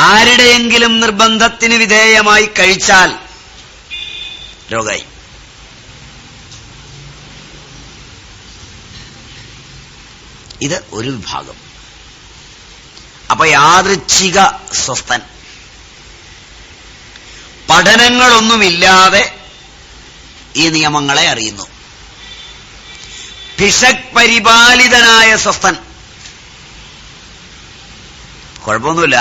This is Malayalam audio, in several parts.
ആരുടെയെങ്കിലും നിർബന്ധത്തിന് വിധേയമായി കഴിച്ചാൽ രോഗമായി. ഇത് ഒരു വിഭാഗം. അപ്പൊ യാദൃച്ഛിക സ്വസ്ഥൻ, പഠനങ്ങളൊന്നുമില്ലാതെ ഈ നിയമങ്ങളെ അറിയുന്നു. ഭിഷക് പരിപാലിതനായ സ്വസ്ഥൻ, കുഴപ്പമൊന്നുമില്ല,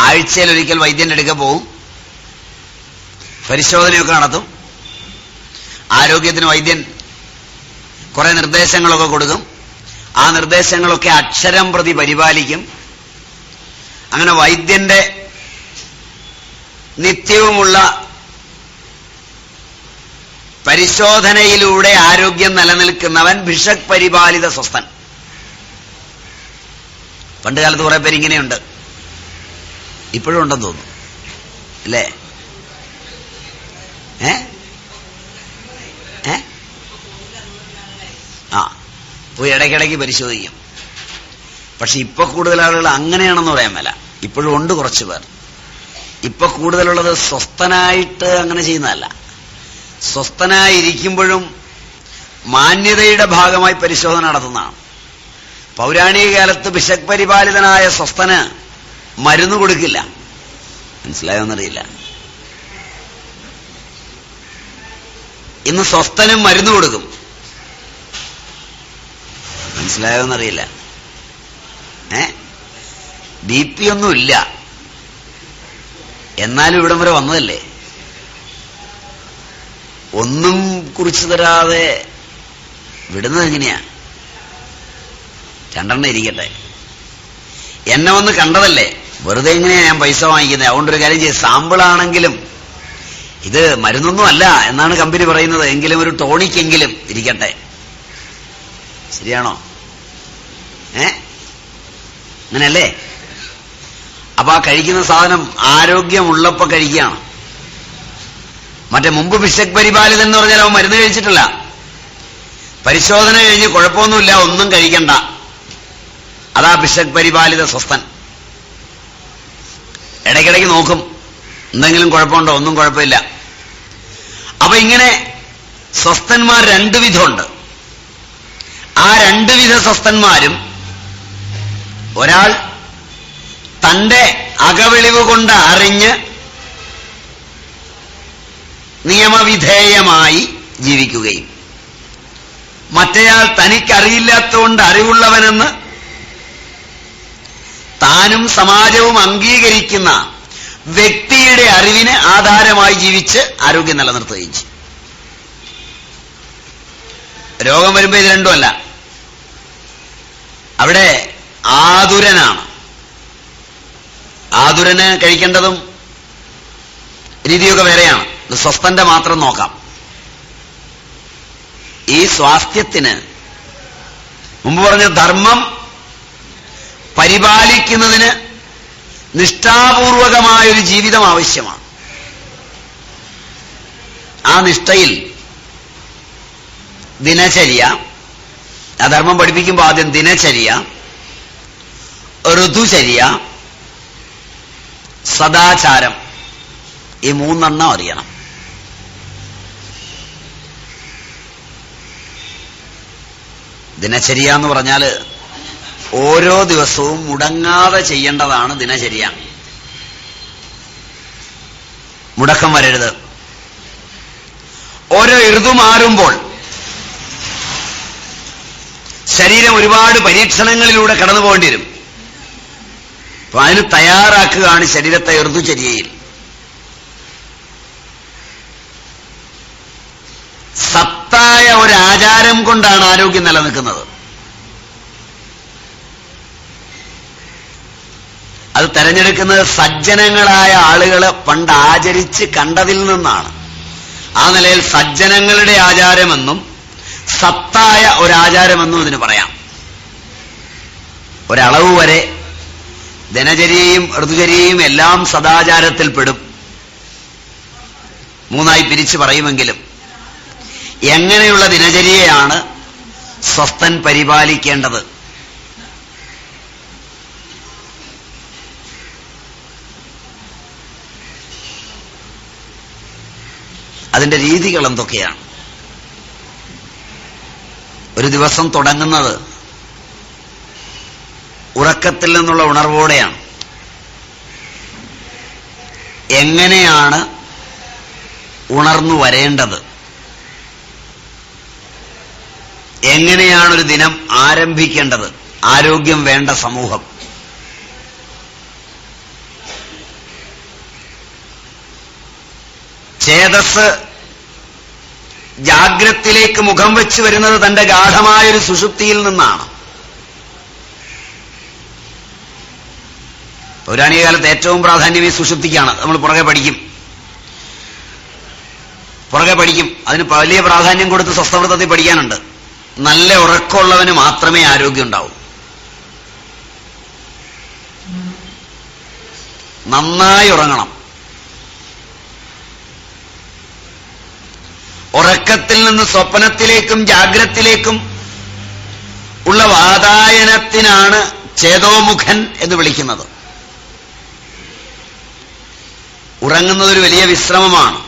ആഴ്ചയിൽ ഒരിക്കൽ വൈദ്യന്റെ അടുക്ക പോവും, പരിശോധനയൊക്കെ നടത്തും, ആരോഗ്യത്തിന് വൈദ്യൻ കുറെ നിർദ്ദേശങ്ങളൊക്കെ കൊടുക്കും, ആ നിർദ്ദേശങ്ങളൊക്കെ അക്ഷരം പ്രതി പരിപാലിക്കും. അങ്ങനെ വൈദ്യന്റെ നിത്യവുമുള്ള പരിശോധനയിലൂടെ ആരോഗ്യം നിലനിൽക്കുന്നവൻ ഭിഷക് പരിപാലിത സ്വസ്ഥൻ. പണ്ട് കാലത്ത് കുറെ പേരിങ്ങനെയുണ്ട്, ഇപ്പോഴും ഉണ്ടെന്ന് തോന്നുന്നു, അല്ലേ? പോയി ഇടയ്ക്കിടയ്ക്ക് പരിശോധിക്കും. പക്ഷെ ഇപ്പൊ കൂടുതൽ ആളുകൾ അങ്ങനെയാണെന്ന് പറയാൻ മേല. ഇപ്പോഴും ഉണ്ട് കുറച്ചു പേർ. ഇപ്പൊ കൂടുതലുള്ളത് സ്വസ്ഥനായിട്ട് അങ്ങനെ ചെയ്യുന്നതല്ല, സ്വസ്ഥനായിരിക്കുമ്പോഴും മാന്യതയുടെ ഭാഗമായി പരിശോധന നടത്തുന്നതാണ്. പൗരാണിക കാലത്ത് ഭിഷക് പരിപാലിതനായ സ്വസ്ഥന് മരുന്ന് കൊടുക്കില്ല. മനസ്സിലായോന്നറിയില്ല. ഇന്ന് സ്വസ്ഥനും മരുന്ന് കൊടുക്കും. മനസ്സിലായോന്നറിയില്ല. BP ഒന്നുമില്ല, എന്നാലും ഇവിടം വരെ വന്നതല്ലേ. ഒന്നും കുറിച്ചു തരാതെ വിടുന്നത് എങ്ങനെയാ? 2 ഇരിക്കട്ടെ, എന്നെ വന്ന് കണ്ടതല്ലേ, വെറുതെ എങ്ങനെയാ ഞാൻ പൈസ വാങ്ങിക്കുന്നത്? അതുകൊണ്ടൊരു കാര്യം ചെയ്ത്, സാമ്പിളാണെങ്കിലും ഇത് മരുന്നൊന്നും അല്ല എന്നാണ് കമ്പനി പറയുന്നത്, എങ്കിലും ഒരു ടോണിക്കെങ്കിലും ഇരിക്കട്ടെ. ശരിയാണോ? അങ്ങനെയല്ലേ? അപ്പൊ ആ കഴിക്കുന്ന സാധനം ആരോഗ്യമുള്ളപ്പോ കഴിക്കുകയാണ്. മറ്റേ മുമ്പ് ഭിഷക് പരിപാലിതൻ എന്ന് പറഞ്ഞാൽ അവൻ മരുന്ന് കഴിച്ചിട്ടില്ല, പരിശോധന കഴിഞ്ഞ് കുഴപ്പമൊന്നുമില്ല, ഒന്നും കഴിക്കണ്ട, അതാ ഭിഷക് പരിപാലിത സ്വസ്ഥൻ. ഇടയ്ക്കിടയ്ക്ക് നോക്കും, എന്തെങ്കിലും കുഴപ്പമുണ്ടോ? ഒന്നും കുഴപ്പമില്ല. അപ്പൊ ഇങ്ങനെ സ്വസ്ഥന്മാർ 2 വിധമുണ്ട്. ആ 2 വിധ സ്വസ്ഥന്മാരും, ഒരാൾ തന്റെ അകവെളിവ് കൊണ്ട് അറിഞ്ഞ് നിയമവിധേയമായി ജീവിക്കുകയും, മറ്റേയാൾ തനിക്കറിയില്ലാത്തതുകൊണ്ട് അറിവുള്ളവനെന്ന് താനും സമാജവും അംഗീകരിക്കുന്ന വ്യക്തിയുടെ അറിവിന് ആധാരമായി ജീവിച്ച് ആരോഗ്യം നിലനിർത്തുകയും ചെയ്യും. രോഗം വരുമ്പോ ഇത് രണ്ടുമല്ല, അവിടെ ആതുരനാണ്. ആതുരന് കഴിക്കേണ്ടതും രീതിയൊക്കെ വേറെയാണ്. സ്വസ്ഥന്റെ മാത്രം നോക്കാം. ഈ സ്വാസ്ഥ്യത്തിന് മുമ്പ് പറഞ്ഞ ധർമ്മം പരിപാലിക്കുന്നതിന് നിഷ്ഠാപൂർവകമായൊരു ജീവിതം ആവശ്യമാണ്. ആ നിഷ്ഠയിൽ ദിനചര്യ, ആ ധർമ്മം പഠിപ്പിക്കുമ്പോൾ ആദ്യം ദിനചര്യ, ഋതുചര്യ, സദാചാരം, ഈ 3 അറിയണം. ദിനചര്യ എന്ന് പറഞ്ഞാൽ ഓരോ ദിവസവും മുടങ്ങാതെ ചെയ്യേണ്ടതാണ് ദിനചര്യ. മുടക്കം വരരുത്. ഓരോ ഋതു മാറുമ്പോൾ ശരീരം ഒരുപാട് പരീക്ഷണങ്ങളിലൂടെ കടന്നു പോകേണ്ടി വരും. അപ്പൊ അതിന് തയ്യാറാക്കുകയാണ് ശരീരത്തെ ഋതുചര്യയിൽ. സത്തായ ഒരാചാരം കൊണ്ടാണ് ആരോഗ്യം നിലനിൽക്കുന്നത്. അത് തെരഞ്ഞെടുക്കുന്നത് സജ്ജനങ്ങളായ ആളുകൾ പണ്ട് ആചരിച്ച് കണ്ടതിൽ നിന്നാണ്. ആ നിലയിൽ സജ്ജനങ്ങളുടെ ആചാരമെന്നും സത്തായ ഒരാചാരമെന്നും ഇതിന് പറയാം. ഒരളവ് വരെ ദിനചര്യയും ഋതുചര്യയും എല്ലാം സദാചാരത്തിൽ പെടും. 3 പിരിച്ചു പറയുമെങ്കിലും എങ്ങനെയുള്ള ദിനചര്യയാണ് സ്വസ്ഥൻ പരിപാലിക്കേണ്ടത്? അതിന്റെ രീതികൾ എന്തൊക്കെയാണ്? ഒരു ദിവസം തുടങ്ങുന്നത് ഉറക്കത്തിൽ നിന്നുള്ള ഉണർവോടെയാണ്. എങ്ങനെയാണ് ഉണർന്നു വരേണ്ടത്? എങ്ങനെയാണ് ഒരു ദിനം ആരംഭിക്കേണ്ടത്? ആരോഗ്യം വേണ്ട സമൂഹം. ചേതസ് ജാഗ്രത്തിലേക്ക് മുഖം വെച്ച് വരുന്നത് തന്റെ ഗാഠമായൊരു സുഷുപ്തിയിൽ നിന്നാണ്. പൗരാണിക കാലത്ത് ഏറ്റവും പ്രാധാന്യം ഈ സുഷുപ്തിക്കാണ്. നമ്മൾ പുറകെ പഠിക്കും. അതിന് വലിയ പ്രാധാന്യം കൊടുത്ത് സ്വസ്ഥവൃത്തത്തിൽ പഠിക്കാനുണ്ട്. നല്ല ഉറക്കമുള്ളവന് മാത്രമേ ആരോഗ്യം ഉണ്ടാവൂ. നന്നായി ഉറങ്ങണം. ഉറക്കത്തിൽ നിന്ന് സ്വപ്നത്തിലേക്കും ജാഗ്രത്തിലേക്കും ഉള്ള വാതായനത്തിനാണ് ചേതോമുഖൻ എന്ന് വിളിക്കുന്നത്. ഉറങ്ങുന്നതൊരു വലിയ വിശ്രമമാണ്.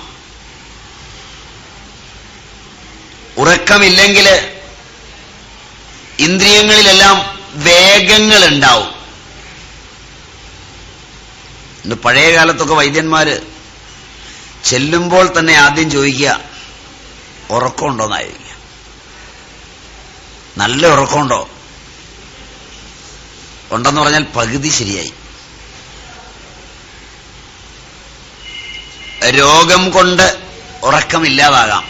ഉറക്കമില്ലെങ്കിൽ ഇന്ദ്രിയങ്ങളിലെല്ലാം വേഗങ്ങൾ ഉണ്ടാവും. പഴയ കാലത്തൊക്കെ വൈദ്യന്മാര് ചെല്ലുമ്പോൾ തന്നെ ആദ്യം ചോദിക്കുക ഉറക്കമുണ്ടോന്നായിരിക്കുക. നല്ല ഉറക്കമുണ്ടോ? ഉണ്ടെന്ന് പറഞ്ഞാൽ പകുതി ശരിയായി. രോഗം കൊണ്ട് ഉറക്കമില്ലാതാകാം.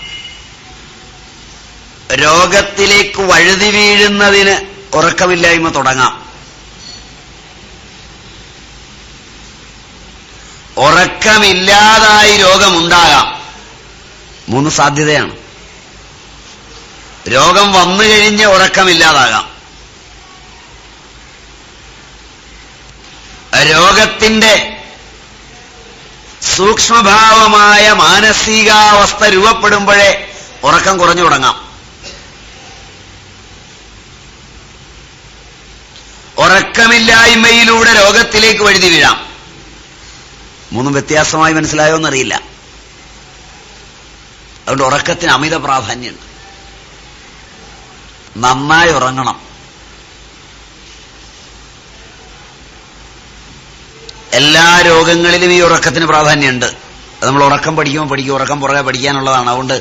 രോഗത്തിലേക്ക് വഴുതി വീഴുന്നതിന് ഉറക്കമില്ലായ്മ തുടങ്ങാം. ഉറക്കമില്ലാതായി രോഗമുണ്ടാകാം. 3 സാധ്യതയാണ്. രോഗം വന്നു കഴിഞ്ഞ് ഉറക്കമില്ലാതാകാം. രോഗത്തിന്റെ സൂക്ഷ്മഭാവമായ മാനസികാവസ്ഥ രൂപപ്പെടുമ്പോഴേ ഉറക്കം കുറഞ്ഞു തുടങ്ങാം. ഉറക്കമില്ലായ്മയിലൂടെ രോഗത്തിലേക്ക് വഴുതി വീഴാം. 3 വ്യത്യാസമായി മനസ്സിലായോ എന്നറിയില്ല. അതുകൊണ്ട് ഉറക്കത്തിന് അമിത പ്രാധാന്യമുണ്ട്. നന്നായി ഉറങ്ങണം. എല്ലാ രോഗങ്ങളിലും ഈ ഉറക്കത്തിന് പ്രാധാന്യമുണ്ട്. അത് നമ്മൾ ഉറക്കം പഠിക്കും. ഉറക്കം പുറകെ പഠിക്കാനുള്ളതാണ്. അതുകൊണ്ട്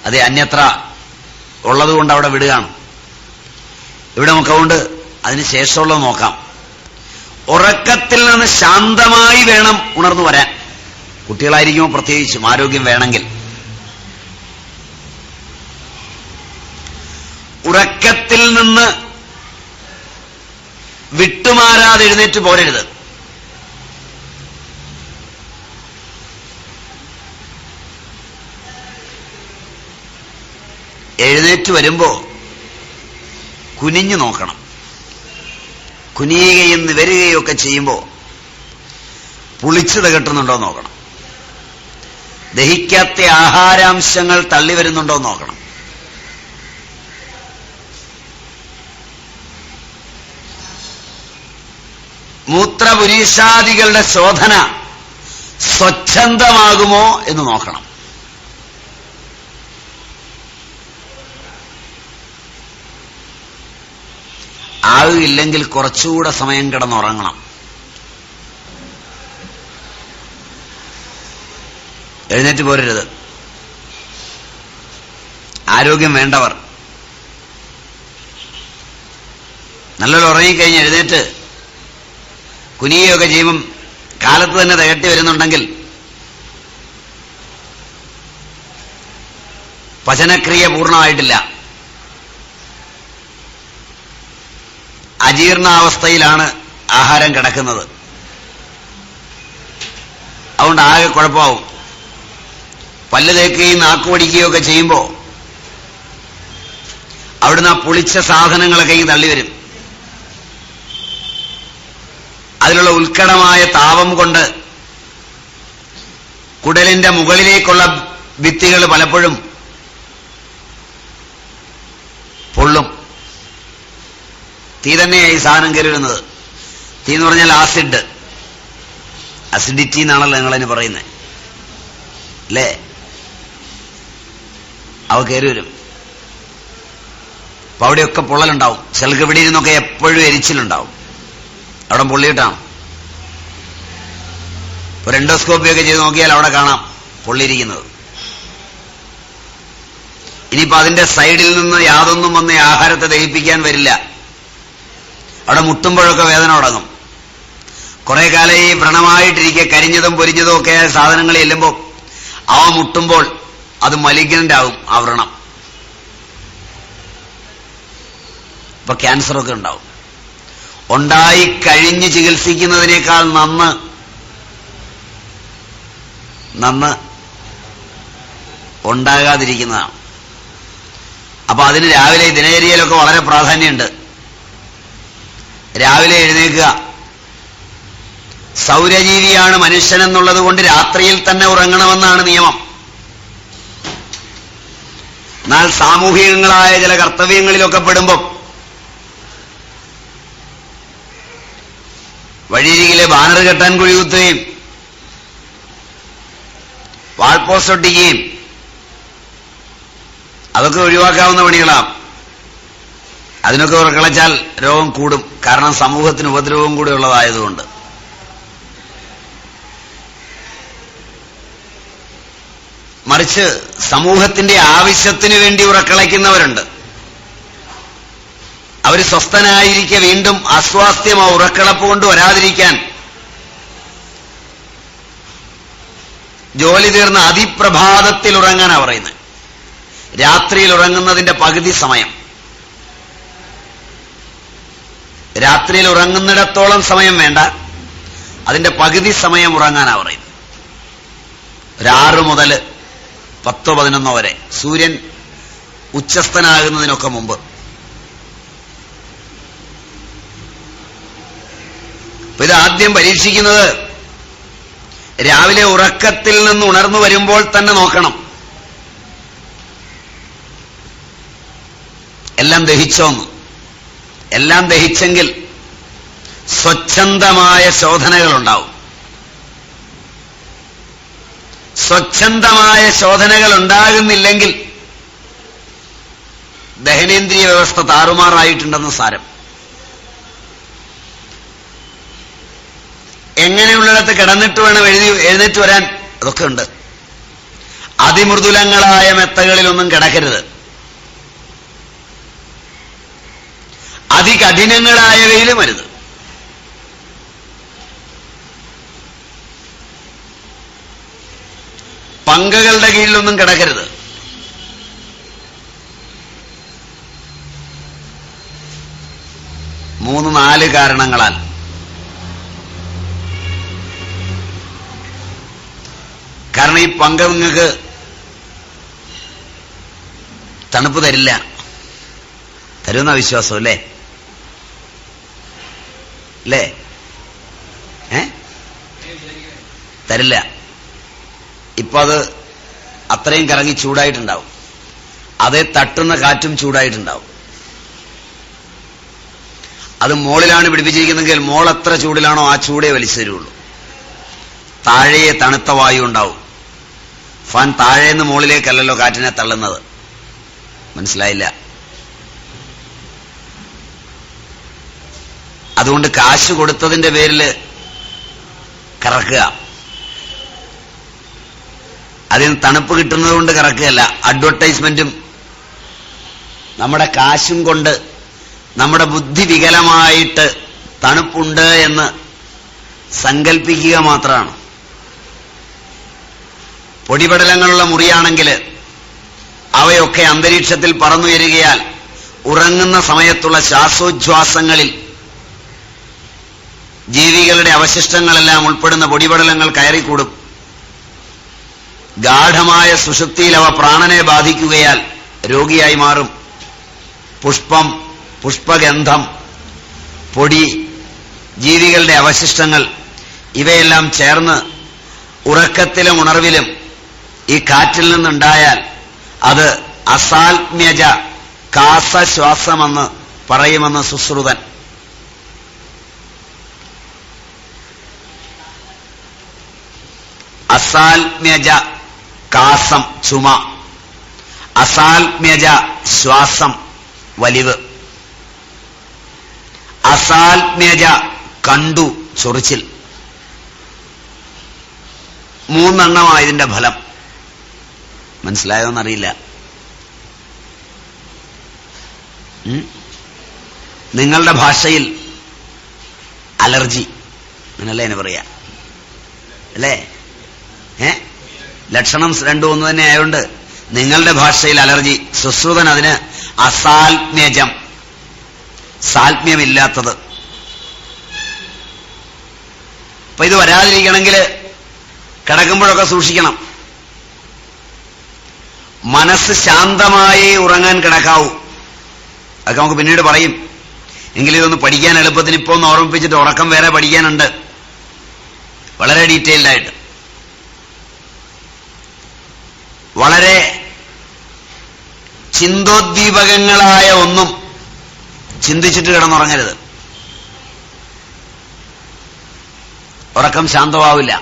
അത് അന്യത്ര ഉള്ളതുകൊണ്ട് അവിടെ വിടുകയാണ്. ഇവിടെ നമുക്ക് അതുകൊണ്ട് അതിന് ശേഷമുള്ളത് നോക്കാം. ഉറക്കത്തിൽ നിന്ന് ശാന്തമായി വേണം ഉണർന്നു വരാൻ. കുട്ടികളായിരിക്കുമ്പോൾ പ്രത്യേകിച്ചും ആരോഗ്യം വേണമെങ്കിൽ. ഉറക്കത്തിൽ നിന്ന് വിട്ടുമാറാതെ എഴുന്നേറ്റ് പോരരുത്. എഴുന്നേറ്റ് വരുമ്പോ കുനിഞ്ഞു നോക്കണം. കുനിയുകയും നിവരുകയും ഒക്കെ ചെയ്യുമ്പോൾ പുളിച്ചു തകട്ടുന്നുണ്ടോ നോക്കണം. ദഹിക്കാത്ത ആഹാരാംശങ്ങൾ തള്ളി വരുന്നുണ്ടോ നോക്കണം. മൂത്രപുരീഷാദികളുടെ ശോധന സ്വച്ഛന്തമാകുമോ എന്ന് നോക്കണം. ആകില്ലെങ്കിൽ കുറച്ചുകൂടെ സമയം കിടന്നുറങ്ങണം. എഴുന്നേറ്റ് പോരരുത്. ആരോഗ്യം വേണ്ടവർ നല്ലോണം ഉറങ്ങിക്കഴിഞ്ഞ് എഴുന്നേറ്റ് കുനിയുകയൊക്കെ ചെയ്യുമ്പം കാലത്ത് തന്നെ തികട്ടി വരുന്നുണ്ടെങ്കിൽ പചനക്രിയ പൂർണ്ണമായിട്ടില്ല. അജീർണാവസ്ഥയിലാണ് ആഹാരം കിടക്കുന്നത്. അതുകൊണ്ട് ആകെ കുഴപ്പമാവും. പല്ല് തേക്കുകയും നാക്കുപടിക്കുകയും ഒക്കെ ചെയ്യുമ്പോൾ അവിടുന്ന് ആ പുളിച്ച സാധനങ്ങളൊക്കെ ഇങ്ങ് തള്ളിവരും. അതിലുള്ള ഉത്കടമായ താപം കൊണ്ട് കുടലിന്റെ മുകളിലേക്കുള്ള ഭിത്തികൾ പലപ്പോഴും പൊള്ളും. തീ തന്നെയായി സാധനം കയറി വരുന്നത്. തീ എന്ന് പറഞ്ഞാൽ ആസിഡ്, അസിഡിറ്റി എന്നാണല്ലോ നിങ്ങളതിന് പറയുന്നത് അല്ലേ? അവ കയറി വരും. അപ്പൊ അവിടെയൊക്കെ പൊള്ളലുണ്ടാവും. ചിലർക്ക് ഇവിടെ ഇരുന്നൊക്കെ എപ്പോഴും എരിച്ചിലുണ്ടാവും. അവിടെ പൊള്ളിയിട്ടാണ്. ഇപ്പൊ എൻഡോസ്കോപ്പി ഒക്കെ ചെയ്ത് നോക്കിയാൽ അവിടെ കാണാം പൊള്ളിയിരിക്കുന്നത്. ഇനിയിപ്പോ അതിന്റെ സൈഡിൽ നിന്ന് യാതൊന്നും വന്ന് ആഹാരത്തെ ദഹിപ്പിക്കാൻ വരില്ല. അവിടെ മുട്ടുമ്പോഴൊക്കെ വേദന തുടങ്ങും. കുറെ കാലം ഈ വ്രണമായിട്ടിരിക്കെ കരിഞ്ഞതും പൊരിഞ്ഞതും ഒക്കെ ആയ സാധനങ്ങൾ ചെല്ലുമ്പോൾ അവ മുട്ടുമ്പോൾ അത് മലിഗ്നന്റ് ആകും ആ വ്രണം. ഇപ്പൊ ക്യാൻസറൊക്കെ ഉണ്ടാവും. ഉണ്ടായി കഴിഞ്ഞ് ചികിത്സിക്കുന്നതിനേക്കാൾ നന്ന് ഉണ്ടാകാതിരിക്കുന്നതാണ്. അപ്പൊ അതിന് രാവിലെ ദിനചര്യയിലൊക്കെ വളരെ പ്രാധാന്യമുണ്ട്. രാവിലെ എഴുന്നേൽക്കുക. സൗരജീവിയാണ് മനുഷ്യനെന്നുള്ളത് കൊണ്ട് രാത്രിയിൽ തന്നെ ഉറങ്ങണമെന്നാണ് നിയമം. എന്നാൽ സാമൂഹികങ്ങളായ ചില കർത്തവ്യങ്ങളിലൊക്കെ പെടുമ്പോൾ വഴിയരികിലെ ബാനർ കെട്ടാൻ കുഴികുത്തുകയും വാൾപോസ്റ്റ് ഒട്ടിക്കുകയും അതൊക്കെ ഒഴിവാക്കാവുന്ന പണികളാണ്. അതിനൊക്കെ ഉറക്കളച്ചാൽ രോഗം കൂടും. കാരണം സമൂഹത്തിന് ഉപദ്രവവും കൂടെ ഉള്ളതായതുകൊണ്ട്. മറിച്ച് സമൂഹത്തിന്റെ ആവശ്യത്തിന് വേണ്ടി ഉറക്കളയ്ക്കുന്നവരുണ്ട്. അവർ സ്വസ്ഥനായിരിക്കെ വീണ്ടും അസ്വാസ്ഥ്യമോ ഉറക്കളപ്പ് കൊണ്ട് വരാതിരിക്കാൻ ജോലി തീർന്ന അതിപ്രഭാതത്തിൽ ഉറങ്ങാനാണ് പറയുന്നത്. രാത്രിയിൽ ഉറങ്ങുന്നതിന്റെ പകുതി സമയം. രാത്രിയിൽ ഉറങ്ങുന്നിടത്തോളം സമയം വേണ്ട, അതിന്റെ പകുതി സമയം ഉറങ്ങാനാ പറയുന്നത്. 6 മുതൽ 10-11 വരെ, സൂര്യൻ ഉച്ചസ്ഥനാകുന്നതിനൊക്കെ മുമ്പ്. അപ്പൊ ഇത് ആദ്യം പരീക്ഷിക്കുന്നത് രാവിലെ ഉറക്കത്തിൽ നിന്ന് ഉണർന്നു വരുമ്പോൾ തന്നെ നോക്കണം, എല്ലാം ദഹിച്ചോന്ന്. എല്ലാം ദഹിച്ചെങ്കിൽ സ്വച്ഛന്തമായ ശോധനകളുണ്ടാവും. സ്വച്ഛന്തമായ ശോധനകൾ ഉണ്ടാകുന്നില്ലെങ്കിൽ ദഹനേന്ദ്രിയ വ്യവസ്ഥ താറുമാറായിട്ടുണ്ടെന്ന് സാരം. എങ്ങനെയുള്ളിടത്ത് കിടന്നിട്ട് വേണം എഴുന്നേറ്റ് വരാൻ, അതൊക്കെ ഉണ്ട്. അതിമൃദുലങ്ങളായ മെത്തകളിലൊന്നും കിടക്കരുത്. അതികഠിനങ്ങളായവയിലും അരുത്. പങ്കകളുടെ കീഴിലൊന്നും കിടക്കരുത്. മൂന്ന് 4 കാരണങ്ങളാൽ. കാരണം ഈ പങ്ക നിങ്ങൾക്ക് തണുപ്പ് തരില്ല. തരുമെന്ന വിശ്വാസം അല്ലേ? അല്ലേ? തരില്ല. ഇപ്പൊ അത് അത്രയും കറങ്ങി ചൂടായിട്ടുണ്ടാവും. അതേ തട്ടുന്ന കാറ്റും ചൂടായിട്ടുണ്ടാവും. അത് മോളിലാണ് പിടിപ്പിച്ചിരിക്കുന്നെങ്കിൽ മോൾ എത്ര ചൂടിലാണോ ആ ചൂടേ വലിച്ചു തരുള്ളൂ. താഴെ തണുത്ത വായു ഉണ്ടാവും. ഫാൻ താഴേന്ന് മുകളിലേക്കല്ലല്ലോ കാറ്റിനെ തള്ളുന്നത്. മനസ്സിലായില്ല? അതുകൊണ്ട് കാശ് കൊടുത്തതിന്റെ പേരിൽ കറക്കുക. അതിന് തണുപ്പ് കിട്ടുന്നത് കൊണ്ട് കറക്കുകയല്ല. അഡ്വർടൈസ്മെന്റും നമ്മുടെ കാശും കൊണ്ട് നമ്മുടെ ബുദ്ധി വികലമായിട്ട് തണുപ്പുണ്ട് എന്ന് സങ്കല്പിക്കുക മാത്രമാണ്. പൊടിപടലങ്ങളുള്ള മുറിയാണെങ്കിൽ അവയൊക്കെ അന്തരീക്ഷത്തിൽ പറന്നുയരുകയാൽ ഉറങ്ങുന്ന സമയത്തുള്ള ശ്വാസോച്ഛ്വാസങ്ങളിൽ ജീവികളുടെ അവശിഷ്ടങ്ങളെല്ലാം ഉൾപ്പെടുന്ന പൊടിപടലങ്ങൾ കയറിക്കൂടും. ഗാഢമായ സുഷുപ്തിയിൽ അവ പ്രാണനെ ബാധിക്കുകയാൽ രോഗിയായി മാറും. പുഷ്പം, പുഷ്പഗന്ധം, പൊടി, ജീവികളുടെ അവശിഷ്ടങ്ങൾ ഇവയെല്ലാം ചേർന്ന് ഉറക്കത്തിലും ഉണർവിലും ഈ കാറ്റിൽ നിന്നുണ്ടായാൽ അത് അസാൽമ്യജ കാസശ്വാസമെന്ന് പറയുമെന്ന് സുശ്രുതൻ. അസാൽമ്യജ കാസം, ചുമ. അസാൽമ്യജ ശ്വാസം വലിവ്, അസാൽമ്യജ കണ്ടു ചൊറിച്ചിൽ. 3 ഇതിന്റെ ഫലം. മനസ്സിലായോന്നറിയില്ല. നിങ്ങളുടെ ഭാഷയിൽ അലർജി അങ്ങനല്ലേ അതിന് പറയാ അല്ലേ? ലക്ഷണം രണ്ടും ഒന്ന് തന്നെ ആയതുകൊണ്ട് നിങ്ങളുടെ ഭാഷയിൽ അലർജി, സുശ്രുതൻ അതിന് അസാൽമ്യജം, സാൽമ്യമില്ലാത്തത്. അപ്പൊ ഇത് വരാതിരിക്കണമെങ്കിൽ കിടക്കുമ്പോഴൊക്കെ സൂക്ഷിക്കണം. മനസ്സ് ശാന്തമായി ഉറങ്ങാൻ കിടക്കാവൂ. അതൊക്കെ നമുക്ക് പിന്നീട് പറയും. എങ്കിലും ഇതൊന്ന് പഠിക്കാൻ എളുപ്പത്തിന് ഇപ്പൊ ഒന്ന് ഓർമ്മിപ്പിച്ചിട്ട് ഉറക്കം വേറെ പഠിക്കാനുണ്ട്, വളരെ ഡീറ്റെയിൽഡ് ആയിട്ട്. വളരെ ചിന്തോദ്ദീപകങ്ങളായ ഒന്നും ചിന്തിച്ചിട്ട് കിടന്നുറങ്ങരുത്. ഉറക്കം ശാന്തമാവില്ല.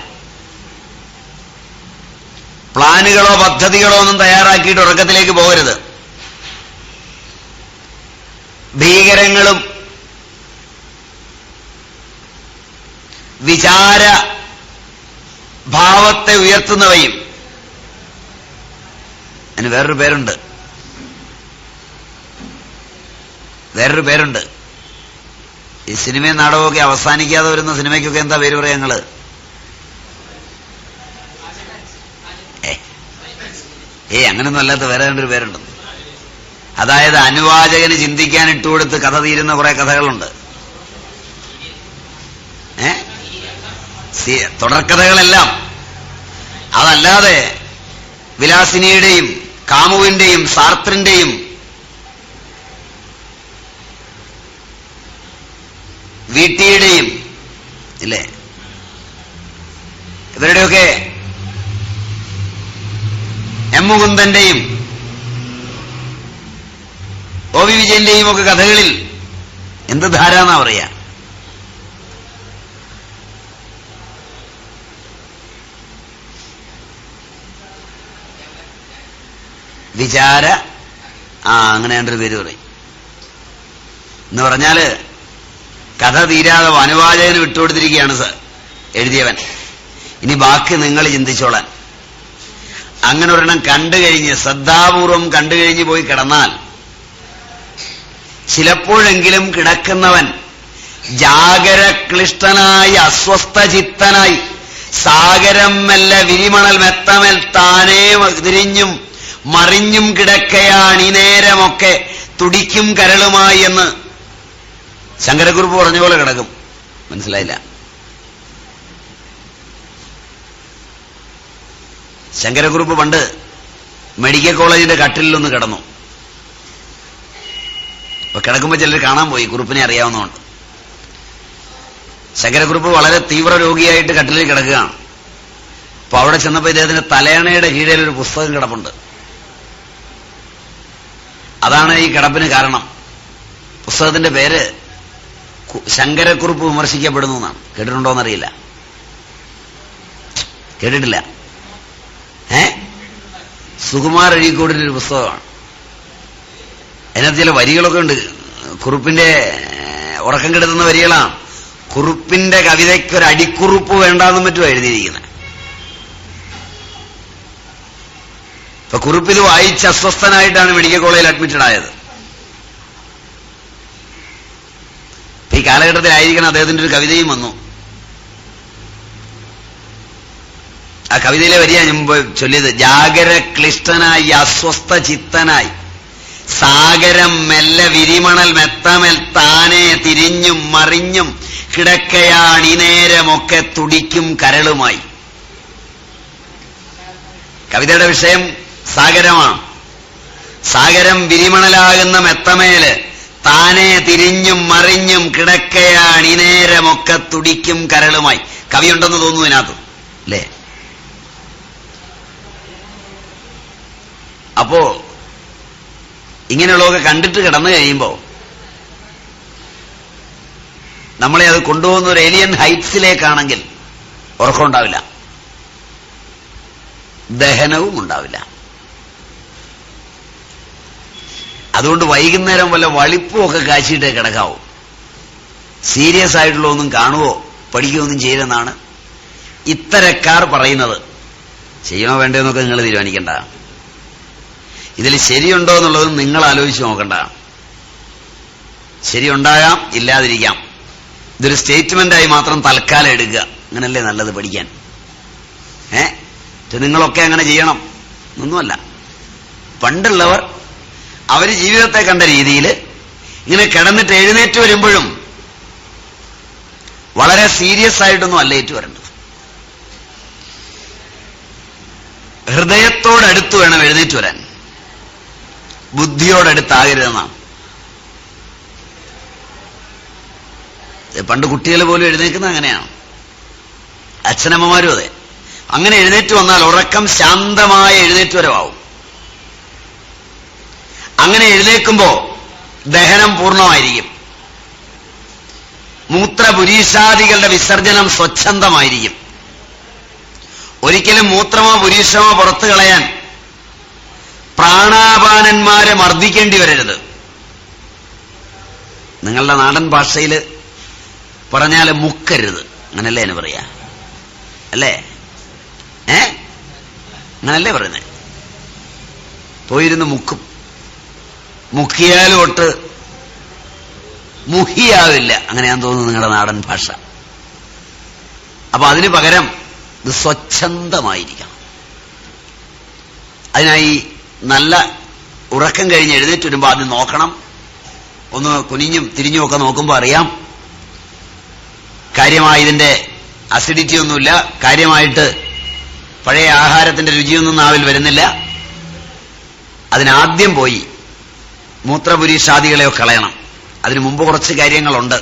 പ്ലാനുകളോ പദ്ധതികളോ ഒന്നും തയ്യാറാക്കിയിട്ട് ഉറക്കത്തിലേക്ക് പോകരുത്. ഭീകരങ്ങളും വിചാര ഭാവത്തെ ഉയർത്തുന്നവയും, അതിന് വേറൊരു പേരുണ്ട്. ഈ സിനിമയും നാടകമൊക്കെ അവസാനിക്കാതെ വരുന്ന സിനിമയ്ക്കൊക്കെ എന്താ പേര് പറയാ ഞങ്ങള്? അങ്ങനൊന്നും അല്ലാത്ത വേറെ രണ്ടൊരു പേരുണ്ട്. അതായത് അനുവാചകന് ചിന്തിക്കാൻ ഇട്ടുകൊടുത്ത് കഥ തീരുന്ന കുറെ കഥകളുണ്ട്. തുടർക്കഥകളെല്ലാം. അതല്ലാതെ വിലാസിനിയുടെയും കാമുവിന്റെയും സാർത്രിന്റെയും വീട്ടിയുടെയും ഇല്ലേ, ഇവരുടെയൊക്കെ, എം മുകുന്ദന്റെയും ഒ വി വിജയന്റെയും ഒക്കെ കഥകളിൽ എന്ത് ധാരാന്നാ പറയാ. വിചാര അങ്ങനെ ഒരു പേര് പറയും. എന്ന് പറഞ്ഞാല് കഥ തീരാതെ അനുവാചകന് വിട്ടുകൊടുത്തിരിക്കുകയാണ് എഴുതിയവൻ. ഇനി ബാക്കി നിങ്ങൾ ചിന്തിച്ചോളാൻ. അങ്ങനെ ഒരെണ്ണം കണ്ടുകഴിഞ്ഞ് ശ്രദ്ധാപൂർവം കണ്ടുകഴിഞ്ഞ് പോയി കിടന്നാൽ ചിലപ്പോഴെങ്കിലും കിടക്കുന്നവൻ ജാഗരക്ലിഷ്ടനായി അസ്വസ്ഥചിത്തനായി സാഗരം മെല്ല വിരിമണൽ മെത്തമേൽ താനേ തിരിഞ്ഞും മറിഞ്ഞും കിടക്കയാണ് ഈ നേരമൊക്കെ തുടിക്കും കരളുമായി എന്ന് ശങ്കരക്കുറുപ്പ് പറഞ്ഞ പോലെ കിടക്കും. മനസ്സിലായില്ല? ശങ്കരക്കുറുപ്പ് പണ്ട് മെഡിക്കൽ കോളേജിന്റെ കട്ടിലൊന്ന് കിടന്നു. അപ്പൊ കിടക്കുമ്പോ ചിലർ കാണാൻ പോയി, കുറുപ്പിനെ അറിയാവുന്നതുകൊണ്ട്. ശങ്കരക്കുറുപ്പ് വളരെ തീവ്ര രോഗിയായിട്ട് കട്ടിലിൽ കിടക്കുകയാണ്. അപ്പൊ അവിടെ ചെന്നപ്പോ ഇദ്ദേഹത്തിന്റെ തലയണയുടെ കീഴിൽ ഒരു പുസ്തകം കിടപ്പുണ്ട്. അതാണ് ഈ കിടപ്പിന് കാരണം. പുസ്തകത്തിന്റെ പേര് ശങ്കരക്കുറുപ്പ് വിമർശിക്കപ്പെടുന്നു എന്നാണ്. കേട്ടിട്ടുണ്ടോന്നറിയില്ല. കേട്ടിട്ടില്ല? സുകുമാർ അഴീക്കോടിന്റെ ഒരു പുസ്തകമാണ്. അതിനകത്ത് ചില വരികളൊക്കെ ഉണ്ട്. കുറുപ്പിന്റെ ഉറക്കം കെടുത്തുന്ന വരികളാണ്. കുറുപ്പിന്റെ കവിതയ്ക്ക് ഒരു അടിക്കുറിപ്പ് വേണ്ടാന്നും മറ്റും എഴുതിയിരിക്കുന്നത്. ഇപ്പൊ കുറുപ്പ് ഇത് വായിച്ച് അസ്വസ്ഥനായിട്ടാണ് മെഡിക്കൽ കോളേജിൽ അഡ്മിറ്റഡ് ആയത്. ഈ കാലഘട്ടത്തിലായിരിക്കണം അദ്ദേഹത്തിന്റെ ഒരു കവിതയും വന്നു. ആ കവിതയിലെ വരിയാ മുമ്പ് ചൊല്ലിയത്. ജാഗരക്ലിഷ്ടനായി അസ്വസ്ഥ ചിത്തനായി സാഗരം മെല്ലെ വിരിമണൽ മെത്തമേൽ താനേ തിരിഞ്ഞും മറിഞ്ഞും കിടക്കയാണ് ഈ നേരമൊക്കെ തുടിക്കും കരളുമായി. കവിതയുടെ വിഷയം സാഗരമാണ്. സാഗരം വിരിമണലാകുന്ന മെത്തമേല് താനേ തിരിഞ്ഞും മറിഞ്ഞും കിടക്കയാണ് ഈ നേരമൊക്കെ തുടിക്കും കരളുമായി. കവിയുണ്ടെന്ന് തോന്നുന്നു ഇതിനകത്ത്, അല്ലേ? അപ്പോ ഇങ്ങനെയുള്ളതൊക്കെ കണ്ടിട്ട് കിടന്നു കഴിയുമ്പോ നമ്മളെ അത് കൊണ്ടുപോകുന്ന ഒരു ഏലിയൻ ഹൈറ്റ്സിലേക്കാണെങ്കിൽ ഉറക്കമുണ്ടാവില്ല, ദഹനവും ഉണ്ടാവില്ല. അതുകൊണ്ട് വൈകുന്നേരം വല്ല വളിപ്പുമൊക്കെ കാച്ചിട്ടേ കിടക്കാവൂ. സീരിയസ് ആയിട്ടുള്ള ഒന്നും കാണുവോ പഠിക്കുകയൊന്നും ചെയ്തെന്നാണ് ഇത്തരക്കാർ പറയുന്നത്. ചെയ്യണോ വേണ്ടോ എന്നൊക്കെ നിങ്ങൾ തീരുമാനിക്കണ്ട. ഇതിൽ ശരിയുണ്ടോ എന്നുള്ളതും നിങ്ങൾ ആലോചിച്ച് നോക്കണ്ട. ശരിയുണ്ടാകാം, ഇല്ലാതിരിക്കാം. ഇതൊരു സ്റ്റേറ്റ്മെന്റായി മാത്രം തൽക്കാലം എടുക്കുക. അങ്ങനല്ലേ നല്ലത് പഠിക്കാൻ. നിങ്ങളൊക്കെ അങ്ങനെ ചെയ്യണം ഒന്നുമല്ല. പണ്ടുള്ളവർ അവര് ജീവിതത്തെ കണ്ട രീതിയിൽ ഇങ്ങനെ കിടന്നിട്ട് എഴുന്നേറ്റ് വരുമ്പോഴും വളരെ സീരിയസ് ആയിട്ടൊന്നും അല്ല ഏറ്റു വരേണ്ടത്. ഹൃദയത്തോടടുത്ത് വേണം എഴുന്നേറ്റ് വരാൻ, ബുദ്ധിയോടടുത്താകരുതെന്നാണ്. പണ്ട് കുട്ടികൾ പോലും എഴുന്നേക്കുന്നത് അങ്ങനെയാണ്, അച്ഛനമ്മമാരും അതെ. അങ്ങനെ എഴുന്നേറ്റ് വന്നാൽ ഉറക്കം ശാന്തമായ എഴുന്നേറ്റുവരവാകും. അങ്ങനെ എഴുന്നേൽക്കുമ്പോ ദഹനം പൂർണ്ണമായിരിക്കും, മൂത്രപുരീഷാദികളുടെ വിസർജനം സ്വച്ഛന്തമായിരിക്കും. ഒരിക്കലും മൂത്രമോ പുരീഷമോ പുറത്തു കളയാൻ പ്രാണാപാനന്മാരെ മർദ്ദിക്കേണ്ടി വരരുത്. നിങ്ങളുടെ നാടൻ ഭാഷയിൽ പറഞ്ഞാൽ മുക്കരുത്, അങ്ങനല്ലേ എന്ന് പറയാ, അല്ലേ? അങ്ങനല്ലേ പറയുന്നത്? പോയിരുന്ന് മുക്കും. മുക്കിയാലും ഒട്ട് മുഹിയാവില്ല, അങ്ങനെയാന്ന് തോന്നുന്നു നിങ്ങളുടെ നാടൻ ഭാഷ. അപ്പൊ അതിന് പകരം ഇത് സ്വച്ഛന്തമായിരിക്കണം. അതിനായി നല്ല ഉറക്കം കഴിഞ്ഞ് എഴുന്നേറ്റ് വരുമ്പോൾ ആദ്യം നോക്കണം. ഒന്ന് കുനിഞ്ഞും തിരിഞ്ഞും ഒക്കെ നോക്കുമ്പോൾ അറിയാം കാര്യമായി ഇതിന്റെ അസിഡിറ്റി ഒന്നുമില്ല, കാര്യമായിട്ട് പഴയ ആഹാരത്തിന്റെ രുചിയൊന്നും നാവിൽ വരുന്നില്ല. അതിനാദ്യം പോയി മൂത്രപുരീഷാദികളെയോ കളയണം. അതിനു മുമ്പ് കുറച്ച് കാര്യങ്ങളുണ്ട്.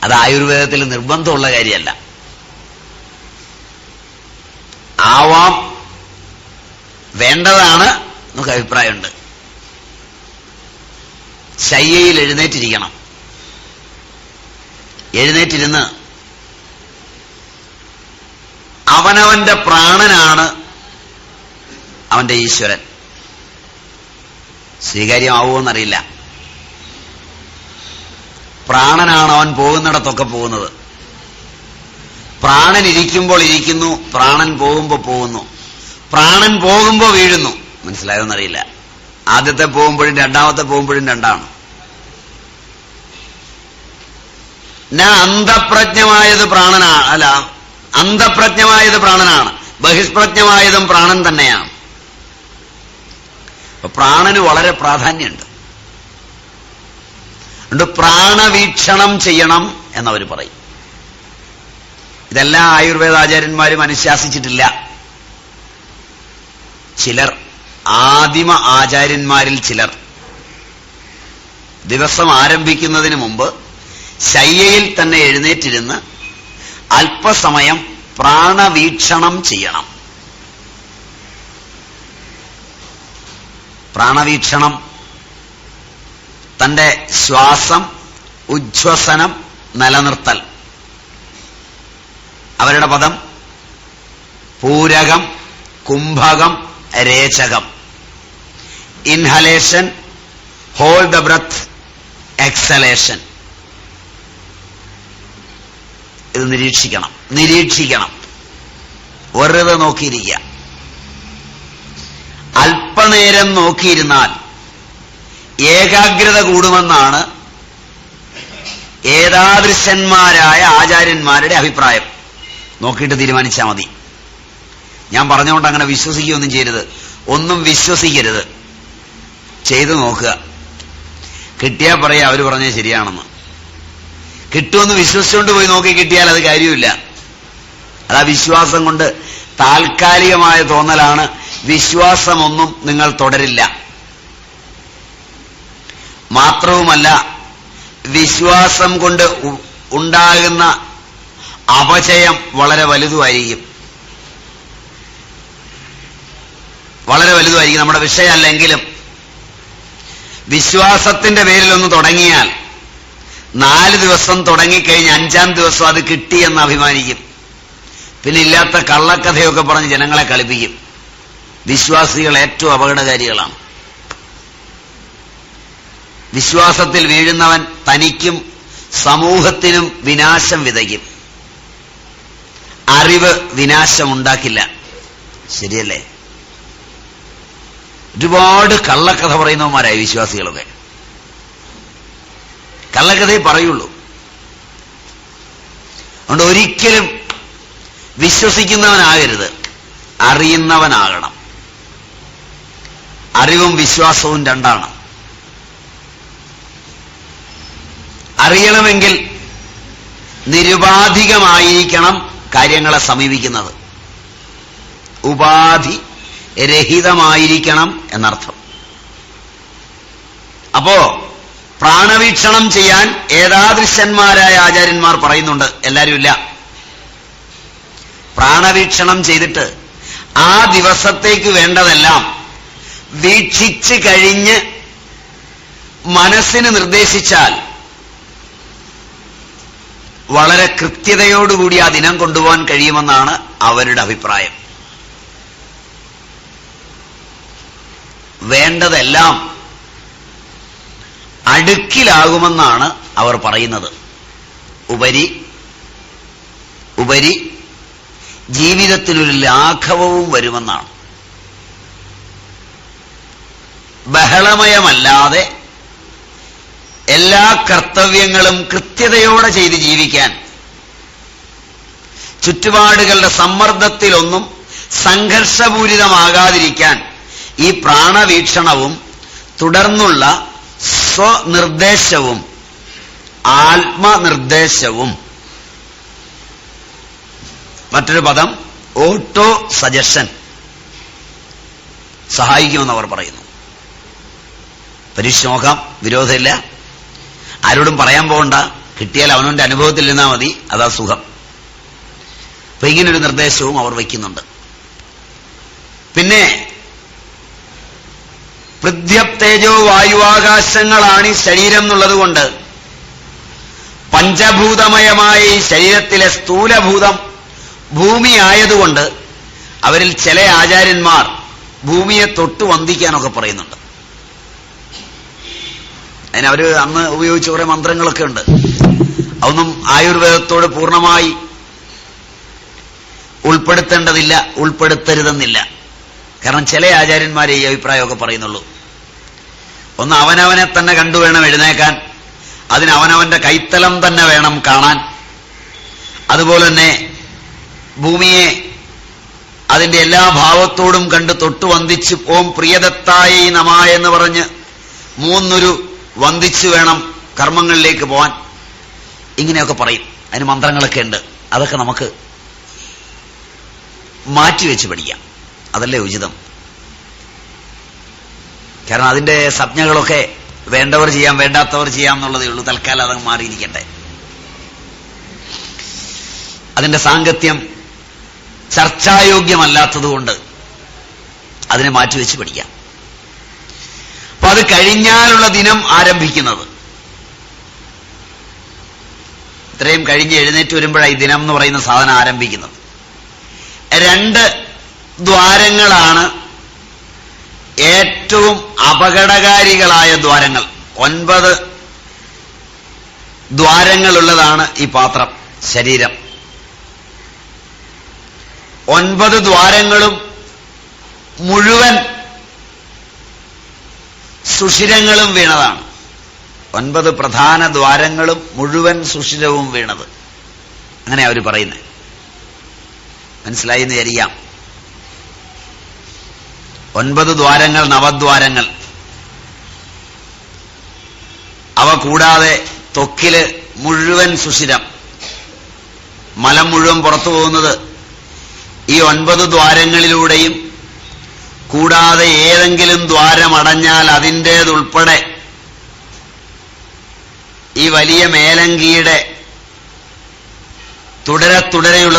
അത് ആയുർവേദത്തിൽ നിർബന്ധമുള്ള കാര്യമല്ല. ആവാം, വേണ്ടതാണ് നമുക്ക് അഭിപ്രായമുണ്ട്. ശയ്യയിൽ എഴുന്നേറ്റിരിക്കണം. എഴുന്നേറ്റിരുന്ന് അവനവന്റെ പ്രാണനാണ് അവന്റെ ഈശ്വരൻ. സ്വീകാര്യമാവുമെന്നറിയില്ല. പ്രാണനാണ് അവൻ പോകുന്നിടത്തൊക്കെ പോകുന്നത്. പ്രാണൻ ഇരിക്കുമ്പോൾ ഇരിക്കുന്നു, പ്രാണൻ പോകുമ്പോൾ പോകുന്നു, പ്രാണൻ പോകുമ്പോൾ വീഴുന്നു. മനസ്സിലായോന്നറിയില്ല. ആദ്യത്തെ പോകുമ്പോഴും രണ്ടാമത്തെ പോകുമ്പോഴും രണ്ടാണ്. അന്തപ്രജ്ഞമായത് പ്രാണനാണ്, അല്ല, അന്തപ്രജ്ഞമായത് പ്രാണനാണ്, ബഹിഷ്പ്രജ്ഞമായതും പ്രാണൻ തന്നെയാണ്. അപ്പൊ പ്രാണന് വളരെ പ്രാധാന്യമുണ്ട്. അതുകൊണ്ട് പ്രാണവീക്ഷണം ചെയ്യണം എന്നവർ പറയും. ഇതെല്ലാം ആയുർവേദാചാര്യന്മാരും അനുശാസിച്ചിട്ടില്ല. ചിലർ, ആദിമ ആചാര്യന്മാരിൽ ചിലർ ദിവസം ആരംഭിക്കുന്നതിന് മുമ്പ് ശയ്യയിൽ തന്നെ എഴുന്നേറ്റിരുന്ന് അല്പസമയം പ്രാണവീക്ഷണം ചെയ്യണം. പ്രാണവീക്ഷണം തന്റെ ശ്വാസം, ഉച്ഛ്വസനം നിലനിർത്തൽ. അവരുടെ പദം പൂരകം, കുംഭകം, രേചകം. Inhalation, hold the breath, exhalation. ഇത് നിരീക്ഷിക്കണം. വെറുതെ നോക്കിയിരിക്കുക. അല്പനേരം നോക്കിയിരുന്നാൽ ഏകാഗ്രത കൂടുമെന്നാണ് ഏതാദൃശന്മാരായ ആചാര്യന്മാരുടെ അഭിപ്രായം. നോക്കിയിട്ട് തീരുമാനിച്ചാൽ മതി. ഞാൻ പറഞ്ഞുകൊണ്ട് അങ്ങനെ വിശ്വസിക്കുകയൊന്നും ചെയ്യരുത്. ഒന്നും വിശ്വസിക്കരുത്. ചെയ്തു നോക്കുക. കിട്ടിയാൽ പറയാ അവർ പറഞ്ഞത് ശരിയാണെന്ന്. കിട്ടുമെന്ന് വിശ്വസിച്ചുകൊണ്ട് പോയി നോക്കി കിട്ടിയാൽ അത് കാര്യമില്ല. അതാ വിശ്വാസം കൊണ്ട് താൽക്കാലികമായ തോന്നലാണ്. വിശ്വാസമൊന്നും നിങ്ങൾ തുടരില്ല. മാത്രവുമല്ല, വിശ്വാസം കൊണ്ട് ഉണ്ടാകുന്ന അപചയം വളരെ വലുതുമായിരിക്കും. നമ്മുടെ വിഷയമല്ലെങ്കിലും വിശ്വാസത്തിന്റെ പേരിലൊന്ന് തുടങ്ങിയാൽ 4 ദിവസം തുടങ്ങിക്കഴിഞ്ഞ് 5-ാം ദിവസം അത് കിട്ടിയെന്ന് അഭിമാനിക്കും. പിന്നെ ഇല്ലാത്ത കള്ളക്കഥയൊക്കെ പറഞ്ഞ് ജനങ്ങളെ കളിപ്പിക്കും. വിശ്വാസികൾ ഏറ്റവും അപകടകാരികളാണ്. വിശ്വാസത്തിൽ വീഴുന്നവൻ തനിക്കും സമൂഹത്തിനും വിനാശം വിതയ്ക്കും. അറിവ് വിനാശമുണ്ടാക്കില്ല. ശരിയല്ലേ? ഒരുപാട് കള്ളക്കഥ പറയുന്നവന്മാരായി വിശ്വാസികളൊക്കെ. കള്ളക്കഥയെ പറയുള്ളൂ. അതുകൊണ്ട് ഒരിക്കലും വിശ്വസിക്കുന്നവനാകരുത്, അറിയുന്നവനാകണം. അറിവും വിശ്വാസവും രണ്ടാണ്. അറിയണമെങ്കിൽ നിരുപാധികമായിരിക്കണം കാര്യങ്ങളെ സമീപിക്കുന്നത്. ഉപാധി രഹിതമായിരിക്കണം എന്നർത്ഥം. അപ്പോ പ്രാണവീക്ഷണം ചെയ്യാൻ ഏതാദൃശന്മാരായ ആചാര്യന്മാർ പറയുന്നുണ്ട്. എല്ലാവരും ഇല്ല. പ്രാണവീക്ഷണം ചെയ്തിട്ട് ആ ദിവസത്തേക്ക് വേണ്ടതെല്ലാം വീക്ഷിച്ച് കഴിഞ്ഞ് മനസ്സിന് നിർദ്ദേശിച്ചാൽ വളരെ കൃത്യതയോടുകൂടി ആ ദിനം കൊണ്ടുപോകാൻ കഴിയുമെന്നാണ് അവരുടെ അഭിപ്രായം. വേണ്ടതെല്ലാം അടുക്കിലാകുമെന്നാണ് അവർ പറയുന്നത്. ഉപരി ജീവിതത്തിനൊരു ലാഘവവും വരുമെന്നാണ്. ബഹളമയമല്ലാതെ എല്ലാ കർത്തവ്യങ്ങളും കൃത്യതയോടെ ചെയ്ത് ജീവിക്കാൻ, ചുറ്റുപാടുകളുടെ സമ്മർദ്ദത്തിലൊന്നും സംഘർഷപൂരിതമാകാതിരിക്കാൻ ഈ പ്രാണവീക്ഷണവും തുടർന്നുള്ള സ്വനിർദ്ദേശവും ആത്മനിർദ്ദേശവും, മറ്റൊരു പദം ഓട്ടോ സജഷൻ, സഹായിക്കുമെന്ന് അവർ പറയുന്നു. പരീക്ഷ നോക്കാം, വിരോധമില്ല. ആരോടും പറയാൻ പോകണ്ട, കിട്ടിയാൽ അവനവന്റെ അനുഭവത്തിൽ നിന്നാൽ മതി, അതാ സുഖം. അപ്പൊ ഇങ്ങനൊരു നിർദ്ദേശവും അവർ വയ്ക്കുന്നുണ്ട്. പിന്നെ പൃഥ്വ്യപ്തേജോ വായുവാകാശങ്ങളാണ് ഈ ശരീരം എന്നുള്ളത് കൊണ്ട് പഞ്ചഭൂതമയമായ ഈ ശരീരത്തിലെ സ്ഥൂലഭൂതം ഭൂമി ആയതുകൊണ്ട് അവരിൽ ചില ആചാര്യന്മാർ ഭൂമിയെ തൊട്ട് വന്ദിക്കാനൊക്കെ പറയുന്നുണ്ട്. അതിനവര് അന്ന് ഉപയോഗിച്ച കുറെ മന്ത്രങ്ങളൊക്കെ ഉണ്ട്. അതൊന്നും ആയുർവേദത്തോട് പൂർണ്ണമായി ഉൾപ്പെടുത്തേണ്ടതില്ല, ഉൾപ്പെടുത്തരുതെന്നില്ല. കാരണം ചില ആചാര്യന്മാരെ ഈ അഭിപ്രായമൊക്കെ പറയുന്നുള്ളൂ. ഒന്ന്, അവനവനെ തന്നെ കണ്ടു വേണം എഴുന്നേക്കാൻ, അതിന് അവനവന്റെ കൈത്തലം തന്നെ വേണം കാണാൻ. അതുപോലെ തന്നെ ഭൂമിയെ അതിന്റെ എല്ലാ ഭാവത്തോടും കണ്ട് തൊട്ടു വന്ദിച്ച് ഓം പ്രിയദത്തായി നമ എന്ന് പറഞ്ഞ് മൂന്നൊരു വന്ദിച്ചു വേണം കർമ്മങ്ങളിലേക്ക് പോവാൻ. ഇങ്ങനെയൊക്കെ പറയും. അതിന് മന്ത്രങ്ങളൊക്കെ ഉണ്ട്. അതൊക്കെ നമുക്ക് മാറ്റിവെച്ച് പഠിക്കാം. അതല്ലേ ഉചിതം. കാരണം അതിന്റെ സംജ്ഞകളൊക്കെ വേണ്ടവർ ചെയ്യാം, വേണ്ടാത്തവർ ചെയ്യാം എന്നുള്ളതേ ഉള്ളൂ. തൽക്കാലം അതങ്ങ് മാറിയിരിക്കട്ടെ. അതിന്റെ സാങ്കത്യം ചർച്ചായോഗ്യമല്ലാത്തതുകൊണ്ട് അതിനെ മാറ്റിവെച്ച് പഠിക്കാം. അപ്പൊ അത് കഴിഞ്ഞാലുള്ള ദിനം ആരംഭിക്കുന്നത്, ഇത്രയും കഴിഞ്ഞ് എഴുന്നേറ്റ് വരുമ്പോഴാണ് ഈ ദിനം എന്ന് പറയുന്ന സാധനം ആരംഭിക്കുന്നത്. 2 ദ്വാരങ്ങളാണ് ഏറ്റവും അപകടകാരികളായ ദ്വാരങ്ങൾ. 9 ദ്വാരങ്ങളുള്ളതാണ് ഈ പാത്രം, ശരീരം. 9 ദ്വാരങ്ങളും മുഴുവൻ സുഷിരങ്ങളും വീണതാണ്. 9 പ്രധാന ദ്വാരങ്ങളും മുഴുവൻ സുഷിരവും വീണത്. അങ്ങനെ അവർ പറയുന്നത്. മനസ്സിലായി എന്ന് വിചാരിക്കാം. 9 ദ്വാരങ്ങൾ, നവദ്വാരങ്ങൾ. അവ കൂടാതെ ത്വക്കില് മുഴുവൻ സുഷിരം, മലം മുഴുവൻ പുറത്തു പോകുന്നത് ഈ 9 ദ്വാരങ്ങളിലൂടെയും, കൂടാതെ ഏതെങ്കിലും ദ്വാരമടഞ്ഞാൽ അതിൻ്റേതുൾപ്പെടെ ഈ വലിയ മേലങ്കിയുടെ തുടരെയുള്ള